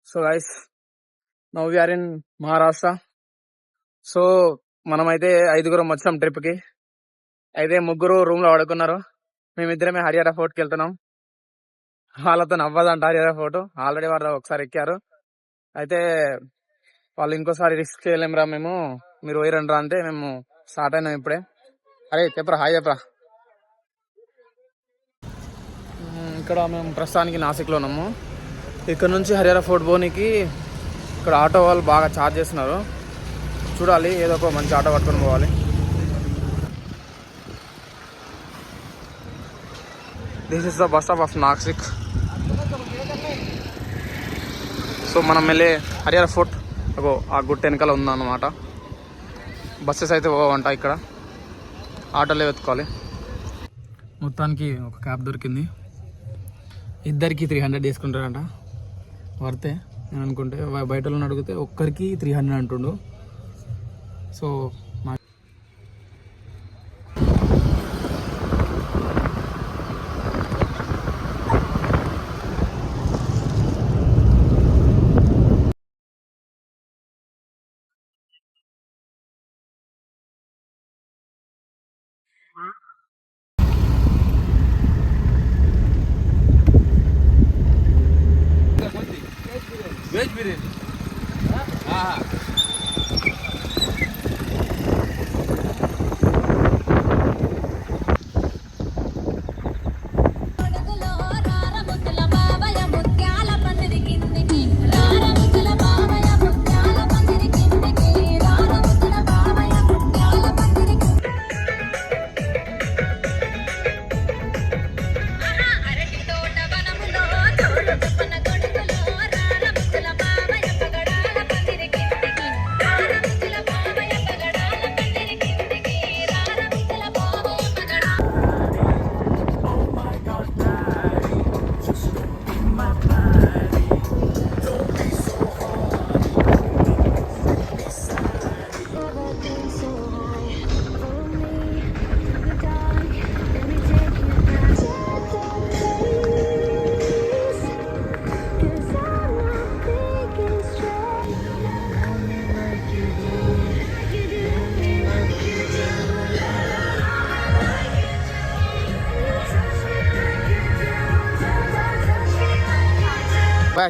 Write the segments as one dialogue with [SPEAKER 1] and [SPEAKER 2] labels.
[SPEAKER 1] So guys, now we are in Maharashtra. So మనమైతే 5గురం వచ్చాం ట్రిప్ కి. అయితే 3 రూమ్ లో పడుకున్నారు. మేమిద్దరమే హరియారా ఫోర్ట్ కి వెళ్తున్నాం. వాళ్ళతో నవ్వదంట హరియారా ఫోర్ట్. ఆల్రెడీ వాళ్ళు ఒకసారి ఎక్కారు. అయితే వాళ్ళు ఇంకోసారి రిస్క్ చేయలేం రా మేము, మీరు పోయిరండి రా అంటే మేము స్టార్ట్ అయినాం ఇప్పుడే. అరే చెప్పరా, హాయ్ చెప్పరా. ఇక్కడ మేము ప్రస్తుతానికి నాసిక్లో ఉన్నాము. ఇక్కడ నుంచి హరియారా ఫోర్ట్ పోనీకి ఇక్కడ ఆటో వాళ్ళు బాగా ఛార్జ్ చేస్తున్నారు. చూడాలి, ఏదో ఒక మంచి ఆటో పట్టుకొని పోవాలి. This is the bus stop of Nashik. So మనం వెళ్ళే హరియారా ఫోర్ట్ ఆ గుట్ట వెనకాల ఉందన్నమాట. బస్సెస్ అయితే పోవంట, ఇక్కడ ఆటోలే వెతుకోవాలి. మొత్తానికి ఒక క్యాబ్ దొరికింది. ఇద్దరికి 300 తీసుకుంటారంట. వర్తే నేను అనుకుంటే. బయట వాళ్ళని అడిగితే ఒక్కరికి 300 అంటుండు. So veg biryani.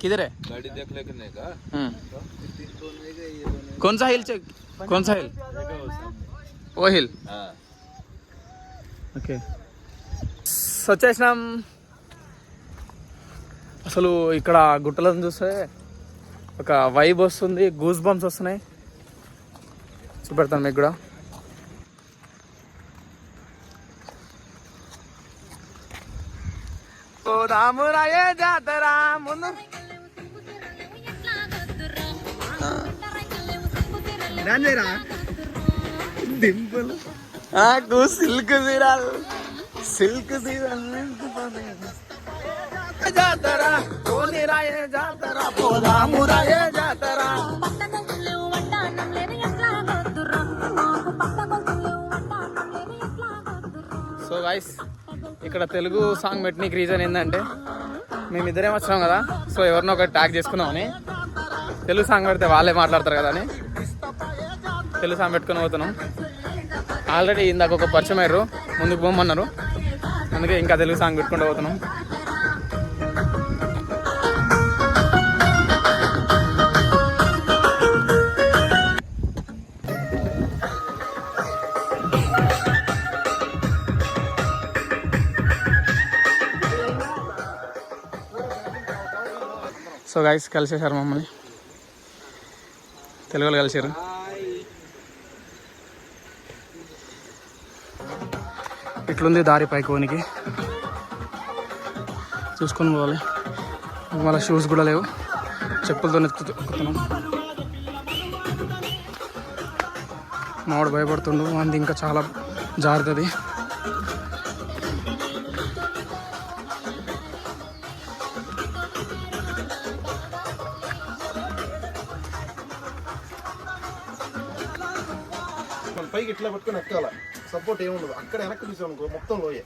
[SPEAKER 1] किधर है? गाड़ी देख लेने का। कौन सा हिल कौन सा हिल? वो हिल. ఓకే, వచ్చేసినాం. అసలు ఇక్కడ గుట్టలను చూస్తే ఒక వైబ్ వస్తుంది, గూస్ బంప్స్ వస్తున్నాయి. చూపెడతాను మీకు కూడా. రామురాయే జాతర ముందు దింపులు నాకు సిల్క్ తీరాలు, సిల్క్ జాతర రాయే జాతర పోదామురాయే జాతర. సో గైస్, ఇక్కడ తెలుగు సాంగ్ పెట్టినకి రీజన్ ఏంటంటే మేమిద్దరేం వచ్చినాం కదా. సో ఎవరినో ఒకటి ట్యాగ్ చేసుకున్నామని, తెలుగు సాంగ్ పెడితే వాళ్ళే మాట్లాడతారు కదా అని తెలుగు సాంగ్ పెట్టుకుని పోతున్నాం. ఆల్రెడీ ఇందాక ఒక పరిచయం అయ్యారు, ముందుకు పోమన్నారు, అందుకే ఇంకా తెలుగు సాంగ్ పెట్టుకుంటూ పోతున్నాం. సో గైస్, కలిసేసారు మమ్మల్ని, తెలుగులో కలిసారు. ఇట్లుంది దారి పైకి పోనీకి, చూసుకొని పోవాలి. మళ్ళీ షూస్ కూడా లేవు, చెప్పులతో ఎక్కుతున్నాం. మావాడు భయపడుతుండు, అంది ఇంకా చాలా జారుతుంది.
[SPEAKER 2] పైకి ఇట్లా పట్టుకొని ఎక్కాల, సపోర్ట్ ఏముండదు. అక్కడ వెనక్కి తీసామనుకో మొత్తం లోయే,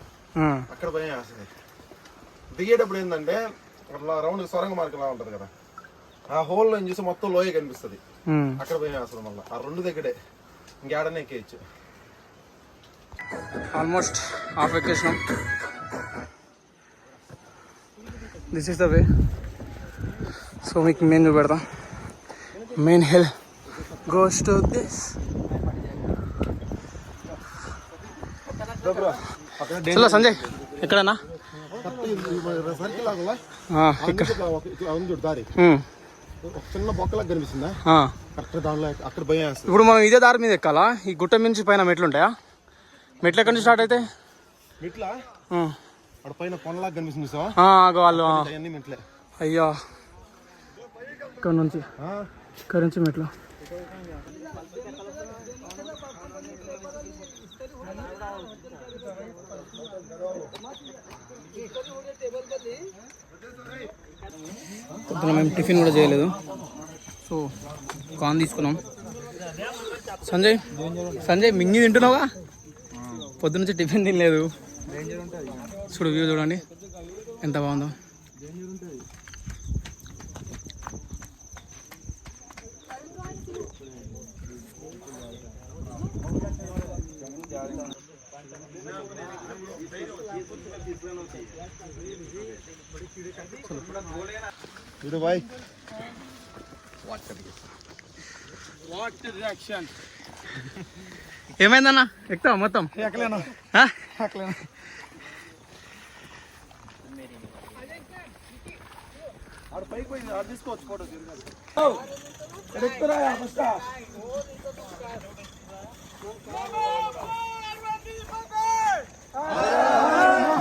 [SPEAKER 2] అక్కడ భయం వేస్తుంది. దిగేటప్పుడు ఏంటంటే అట్లా రౌండ్ సొరంగ మార్గం లా ఉంటుంది కదా, ఆ హోల్ లో చూసి మొత్తం లోయ కనిపిస్తుంది. అక్కడ పోయి అసలు మళ్ళీ ఆ 2 దగ్గరే ఇంకేడనే ఎక్కేయచ్చు.
[SPEAKER 1] ఆల్మోస్ట్ హాఫ్ ఎక్కేసినాం. This is the way. So మీకు మెయిన్ చూపెడతాం. Main hill goes to this. చలో సంజయ్, ఎక్కడన్నా
[SPEAKER 2] చిన్న బొక్కలా కనిపిస్తుందా కరెక్ట్ దానిలో అక్కడ భయం.
[SPEAKER 1] ఇప్పుడు మనం ఇదే దారి మీద ఎక్కాలా? ఈ గుట్ట నుంచి పైన మెట్లు ఉంటాయా? మెట్లు ఎక్కడి నుంచి స్టార్ట్ అయితే
[SPEAKER 2] మెట్లా అక్కడ పైన కొనలాగా కనిపిస్తుంది సార్.
[SPEAKER 1] వాళ్ళు
[SPEAKER 2] అవన్నీ మెట్లే.
[SPEAKER 1] అయ్యా ఇక్కడ నుంచి మెట్లు. పొద్దున మేము టిఫిన్ కూడా చేయలేదు, సో కాన్ తీసుకున్నాం. సంజయ్ మింగి తింటున్నావుగా? పొద్దు నుంచి టిఫిన్ తినలేదు. చూడు వ్యూ చూడండి ఎంత బాగుందో. ఏమైందన్నా? ఎక్కుతావా మొత్తం?
[SPEAKER 2] ఎక్కలేనా పైకి పోయింది, ఆడ తీసుకోవచ్చు ఫోటో.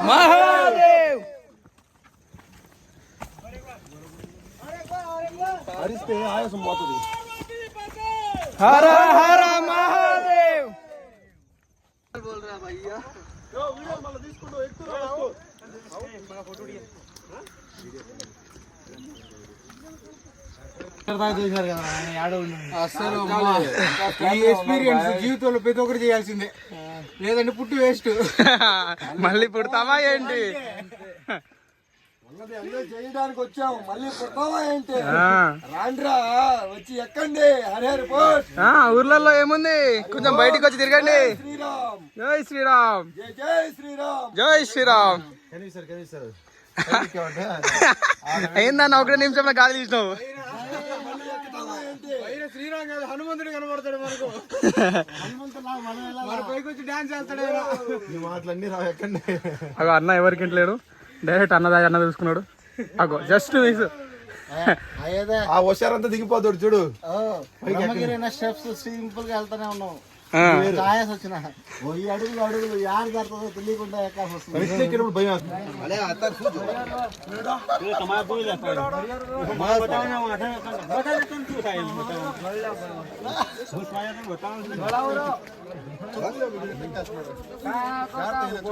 [SPEAKER 1] మహాదేవ్
[SPEAKER 2] హరిస్తే ఆయాసం పోతుంది.
[SPEAKER 1] హర హర మహాదేవ్.
[SPEAKER 3] అసలు ఈ ఎక్స్పీరియన్స్ జీవితంలో ప్రతి ఒక్కరు చేయాల్సిందే, లేదంటే పుట్టి వేస్ట్.
[SPEAKER 1] మళ్ళీ పుడతావా ఏంటి?
[SPEAKER 3] చేయడానికి వచ్చాము, మళ్ళీ పుడతావా ఏంటి? రాండ్రా వచ్చి ఎక్కండి. హరిహరి పోస్ట్.
[SPEAKER 1] ఊర్లలో ఏముంది, కొంచెం బయటికి వచ్చి తిరగండి.
[SPEAKER 3] శ్రీరామ్
[SPEAKER 1] జై శ్రీరామ్.
[SPEAKER 3] జై శ్రీరామ్.
[SPEAKER 1] జై శ్రీరామ్. అయిందన్న 1 నిమిషంలో గాలి తీసినావు.
[SPEAKER 3] శ్రీరామ్ కాదు, హనుమంతుడు కనబడతాడు మనకు. మన పైకి వచ్చి డాన్స్ చేస్తాడు.
[SPEAKER 2] ఈ మాటలన్నీ రా ఎక్కండి.
[SPEAKER 1] అగో అన్న ఎవరికి లేడు, డైరెక్ట్ అన్న చూసుకున్నాడు. అగో జస్ట్ మిస్.
[SPEAKER 2] ఆ హుషారంతా దిగిపోతాడు చూడు.
[SPEAKER 3] స్టెప్స్ సింపుల్ గా వెళ్తానే ఉన్నాం. వచ్చిన అడుగులు యారు జరుగుతుందో తెలియకుండా ఎక్కాల్సి వస్తుంది.
[SPEAKER 2] భయం.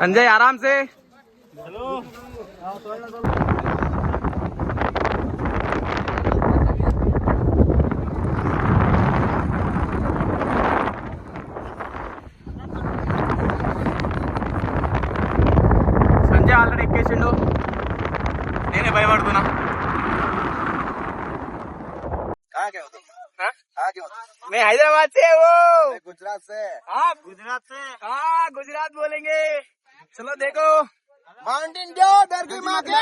[SPEAKER 1] संजय आराम से। संजय ఆల్రెడీ ఎక్కేసిండు, నేనే భయపడుతున్నా. मैं हैदराबाद से हूँ।
[SPEAKER 3] गुजरात से।
[SPEAKER 1] गुजरात से। हाँ गुजरात बोलेंगे। चलो देखो
[SPEAKER 3] माउंटेन ड्यू डर की माँ के।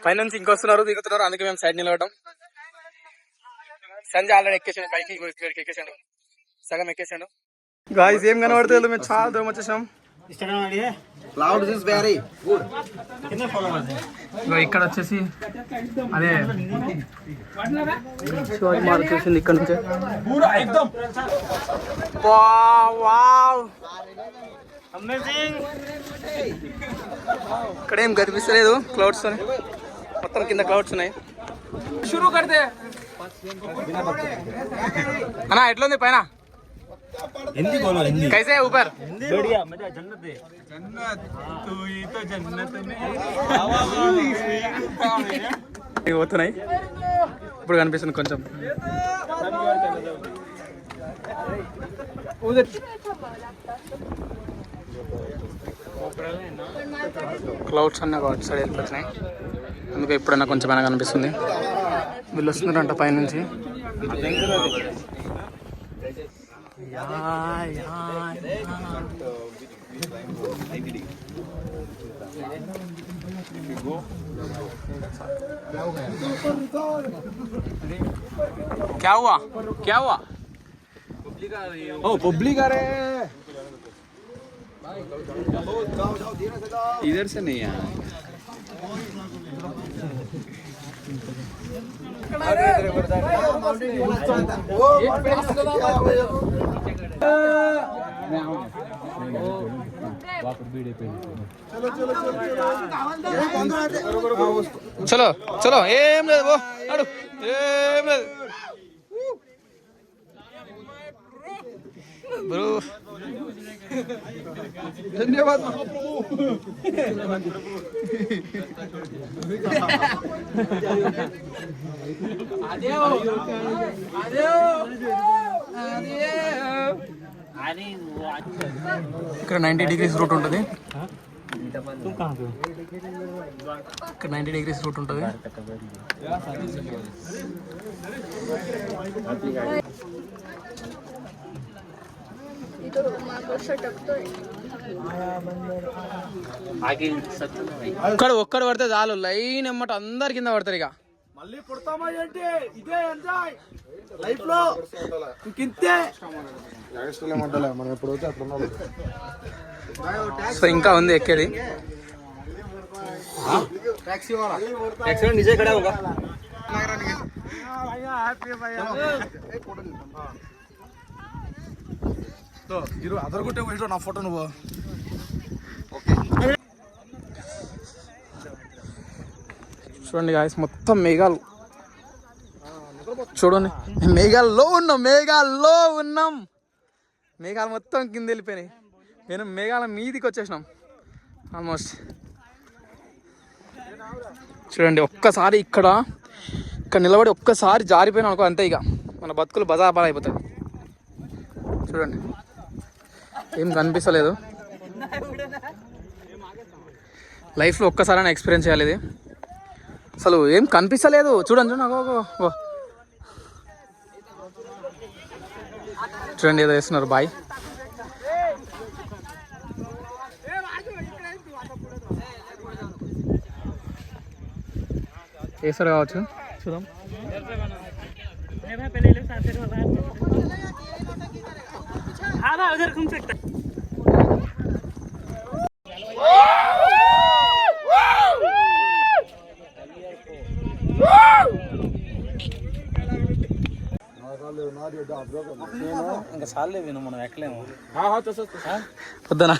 [SPEAKER 1] పై నుంచి ఇంకొస్తున్నారు, దిగుతున్నారు, అందుకే మేము సైడ్ నిలవడం. సంజయ్ ఆల్రెడీ ఎక్కేసాడు, పైకి ఎక్కేసాడు, సగం ఎక్కేసాడు. గాయ్స్ ఏం కనబడతాయి, మేము చాలా దూరం వచ్చేసాం.
[SPEAKER 3] Clouds is very good.
[SPEAKER 1] ఇక్కడ వచ్చేసి అదే శివాజీ మార్గ్ చూసింది ఇక్కడ నుంచే. ఇక్కడ ఏం కనిపిస్తలేదు, క్లౌడ్స్ మొత్తం కింద క్లౌడ్స్ ఉన్నాయి. షురూ కడితే అన్నా ఎట్లుంది పైన?
[SPEAKER 4] हिंदी बोलो, हिंदी
[SPEAKER 1] कैसे है ऊपर?
[SPEAKER 4] बढ़िया, मजा जन्नत है। जन्नत तू ही तो जन्नत में।
[SPEAKER 1] ఇవి పోతున్నాయి, ఇప్పుడు కనిపిస్తుంది కొంచెం. క్లౌడ్స్ అన్నీ ఒక సైడ్ వెళ్ళిపోతున్నాయి, అందుకే ఇప్పుడన్నా కొంచెం అయినా కనిపిస్తుంది. వీళ్ళు వస్తున్నారంట పైనుంచి. क्या हुआ क्या हुआ? ओ पब्लिक आ रहे हैं इधर से नहीं है. చలో చలో ఏం లేదు ఓ అడు ఏం లేదు బ్రో. ధన్యవాద. ఇక్కడ 90 degrees రూట్ ఉంటుంది. ఇక్కడ 90 degrees రూట్ ఉంటుంది. ఇక్కడ ఒక్కడు పడితే చాలు, లైన్ ఎమ్మట అందరి కింద పడతారు. ఇక
[SPEAKER 3] మళ్ళీ పుడతామా ఏంటి? ఇదే ఎంజాయ్ లైఫ్ లో ఇంతే. మనం ఎప్పుడు వచ్చి అట్లా.
[SPEAKER 1] సో ఇంకా ఉంది ఎక్కేది.
[SPEAKER 3] నిజే కడా అదరగొట్టే పోయినా నా ఫోటో నువ్వు.
[SPEAKER 1] చూడండి గాయస్, మొత్తం మేఘాలు చూడండి. మేఘాల్లో ఉన్నాం. మేఘాలు మొత్తం కింద వెళ్ళిపోయినాయి. నేను మేఘాల మీదికి వచ్చేసినాం ఆల్మోస్ట్. చూడండి ఒక్కసారి ఇక్కడ నిలబడి ఒక్కసారి జారిపోయినా అనుకో అంతే, ఇక మన బతుకులు బజాబాలు అయిపోతాయి. చూడండి ఏం కనిపిస్తలేదు. లైఫ్లో ఒక్కసారైనా ఎక్స్పీరియన్స్ చేయాలి ఇది. అసలు ఏం కనిపిస్తలేదు. చూడండి చూడండి ఏదో వేస్తున్నారు బాయ్. వేస్తారు కావచ్చు, చూద్దాం. ఇంకా సార్లే విను, మనం ఎక్కలేము పొద్దున.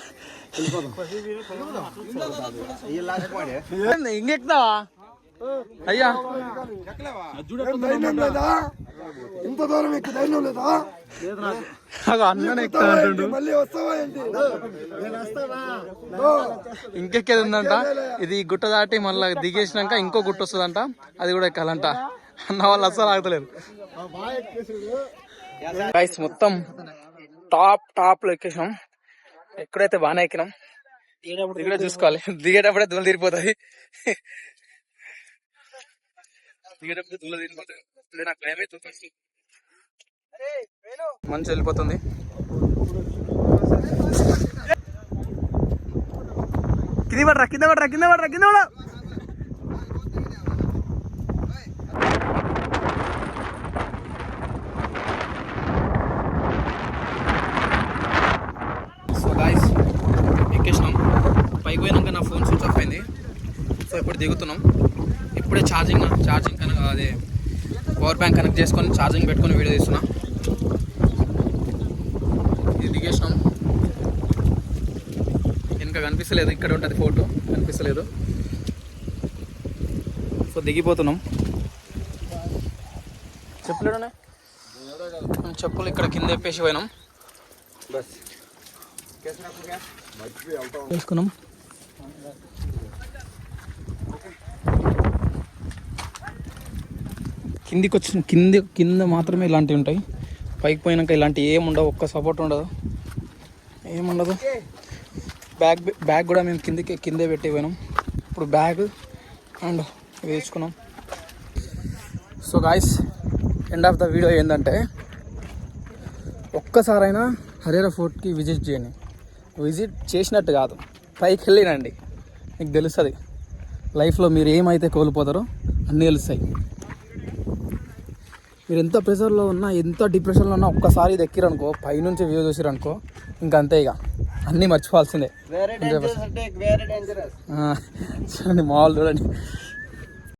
[SPEAKER 1] ఇంకెక్కుతావా అయ్యా?
[SPEAKER 3] ఇంత దూరం ఎక్కి ధైర్యం లేదా?
[SPEAKER 1] అన్ననే ఎక్కుతా అంటుండు. ఇంకెక్కేది ఉందంట. ఇది గుట్ట దాటి మళ్ళీ దిగేసినాక ఇంకో గుట్ట వస్తుందంట, అది కూడా ఎక్కాలంట. అన్న వాళ్ళు అస్సలు ఆగుతలేరు. గైస్ మొత్తం టాప్ లో ఎక్కేసాం. ఎక్కడైతే బాగానే ఎక్కినాం. దిగడే చూసుకోవాలి, దిగేటప్పుడే దుమ్ము తీరిపోతుంది. దిగేటప్పుడు దుమ్ము తీరిపోతుంది. నాకు భయం అవుతుంది. మంచి వెళ్ళిపోతుంది. కింద పడరా. So guys ఎక్కేసినాం. పైకి పోయినాక నా ఫోన్ స్విచ్ ఆఫ్ అయింది. సో ఇప్పుడు దిగుతున్నాం. ఇప్పుడే ఛార్జింగ్ అదే పవర్ బ్యాంక్ కనెక్ట్ చేసుకొని ఛార్జింగ్ పెట్టుకొని వీడియో తీస్తున్నా. ఇది దిగేసినాం. ఇంకా కనిపిస్తలేదు, ఇక్కడ ఉంటుంది ఫోటో కనిపిస్తలేదు. సో దిగిపోతున్నాం. చెప్పులు ఇక్కడ కింద వేసి పోయినాం. వేసుకున్నాం. కిందికి వచ్చిన కింద మాత్రమే ఇలాంటివి ఉంటాయి. పైకి పోయినాక ఇలాంటివి ఏముండవు, ఒక్క సపోర్ట్ ఉండదు, ఏముండదు. బ్యాగ్ కూడా మేము కిందే పెట్టి పోయినాం. ఇప్పుడు బ్యాగ్ అండ్ వేసుకున్నాం. So guys, end of the video ఏంటంటే, ఒక్కసారైనా హరిహర ఫోర్ట్కి విజిట్ చేయండి. విజిట్ చేసినట్టు కాదు, పైకి వెళ్ళినండి, మీకు తెలుస్తుంది లైఫ్లో మీరు ఏమైతే కోల్పోతారో అన్నీ తెలుస్తాయి. మీరు ఎంత ప్రెషర్లో ఉన్నా, ఎంత డిప్రెషన్లో ఉన్నా, ఒక్కసారి ఇది ఎక్కిరనుకో, పైనుంచి వ్యూ చూసిరనుకో, ఇంకా అంతే, ఇక అన్నీ మర్చిపోవాల్సిందే. చూడండి మామూలు, చూడండి